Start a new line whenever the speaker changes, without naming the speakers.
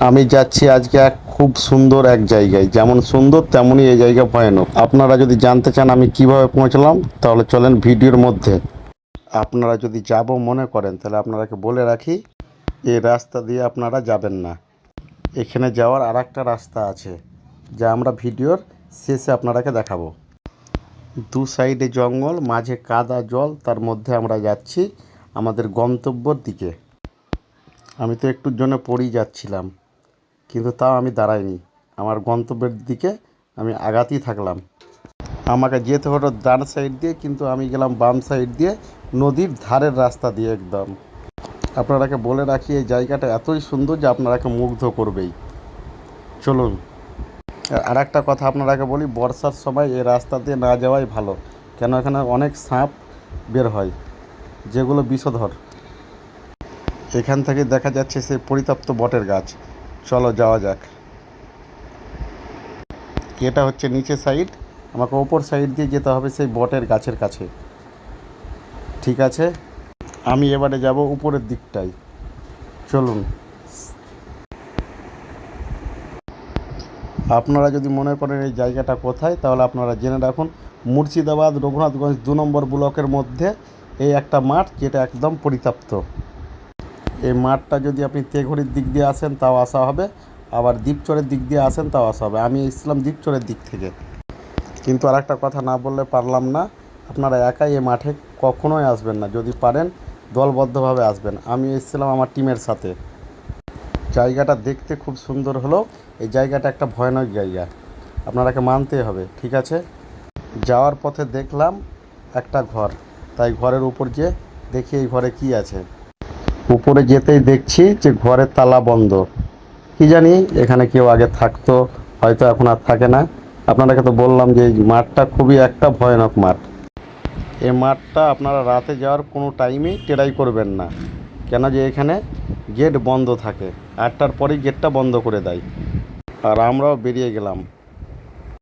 আমি যাচ্ছি আজকে এক খুব সুন্দর এক জায়গায়, যেমন সুন্দর তেমনই এই জায়গা ভয়ানক। আপনারা যদি জানতে চান আমি কিভাবে পৌঁছলাম, তাহলে চলেন ভিডিওর মধ্যে। আপনারা যদি যাব মনে করেন তাহলে আপনারাকে বলে রাখি, এই রাস্তা দিয়ে আপনারা যাবেন না। এখানে যাওয়ার আর একটা রাস্তা আছে, যা আমরা ভিডিওর শেষে আপনারাকে দেখাবো। দু সাইডে জঙ্গল, মাঝে কাদা জল, তার মধ্যে আমরা যাচ্ছি আমাদের গন্তব্যর দিকে। আমি তো একটুর জন্য পড়েই যাচ্ছিলাম, কিন্তু তাও আমি দাঁড়াইনি, আমার গন্তব্যের দিকে আমি আগাতেই থাকলাম। আমাকে যেতে হলো ডান সাইড দিয়ে, কিন্তু আমি গেলাম বাম সাইড দিয়ে, নদীর ধারের রাস্তা দিয়ে একদম। আপনারাকে বলে রাখি, এই জায়গাটা এতই সুন্দর যে আপনারাকে মুগ্ধ করবেই। চলুন। আর একটা কথা আপনারাকে বলি, বর্ষার সময় এই রাস্তা দিয়ে না যাওয়াই ভালো, কেন এখানে অনেক সাপ বের হয়, যেগুলো বিষধর। এখান থেকে দেখা যাচ্ছে সেই পরিত্যক্ত বটের গাছ। চলো যাওয়া যাক। এটা হচ্ছে নিচে সাইড, আমাকে ওপর সাইড দিয়ে যেতে হবে সেই বটের গাছের কাছে। ঠিক আছে, আমি এবারে যাব উপরের দিকটায়। চলুন। আপনারা যদি মনে করেন এই জায়গাটা কোথায়, তাহলে আপনারা জেনে রাখুন, মুর্শিদাবাদ রঘুনাথগঞ্জ 2 নম্বর ব্লকের মধ্যে এই একটা মাঠ, যেটা একদম পরিত্যক্ত। এই মাঠটা যদি আপনি তেঘড়ির দিক দিয়ে আসেন তাও আসা হবে, আবার দ্বীপচরের দিক দিয়ে আসেন তাও আসা হবে। আমি এসেছিলাম দ্বীপচরের দিক থেকে। কিন্তু আর একটা কথা না বললে পারলাম না, আপনারা একাই এই মাঠে কখনোই আসবেন না, যদি পারেন দলবদ্ধভাবে আসবেন। আমি এসেছিলাম আমার টিমের সাথে। জায়গাটা দেখতে খুব সুন্দর হলেও এই জায়গাটা একটা ভয়ানক জায়গা, আপনারাকে মানতেই হবে। ঠিক আছে, যাওয়ার পথে দেখলাম একটা ঘর, তাই ঘরের উপর যে দেখি এই ঘরে কি আছে। উপরে যেতেই দেখছি যে ঘরের তালা বন্ধ। কি জানি এখানে কেউ আগে থাকতো, হয়তো এখন আর থাকে না। আপনাদেরকে তো বললাম যে এই মাঠটা খুবই একটা ভয়ানক মাঠ। এই মাঠটা আপনারা রাতে যাওয়ার কোনো টাইমেই ট্রাই করবেন না, কেন যে এখানে গেট বন্ধ থাকে, 8টার পরেই গেটটা বন্ধ করে দেয়। আর আমরাও বেরিয়ে গেলাম।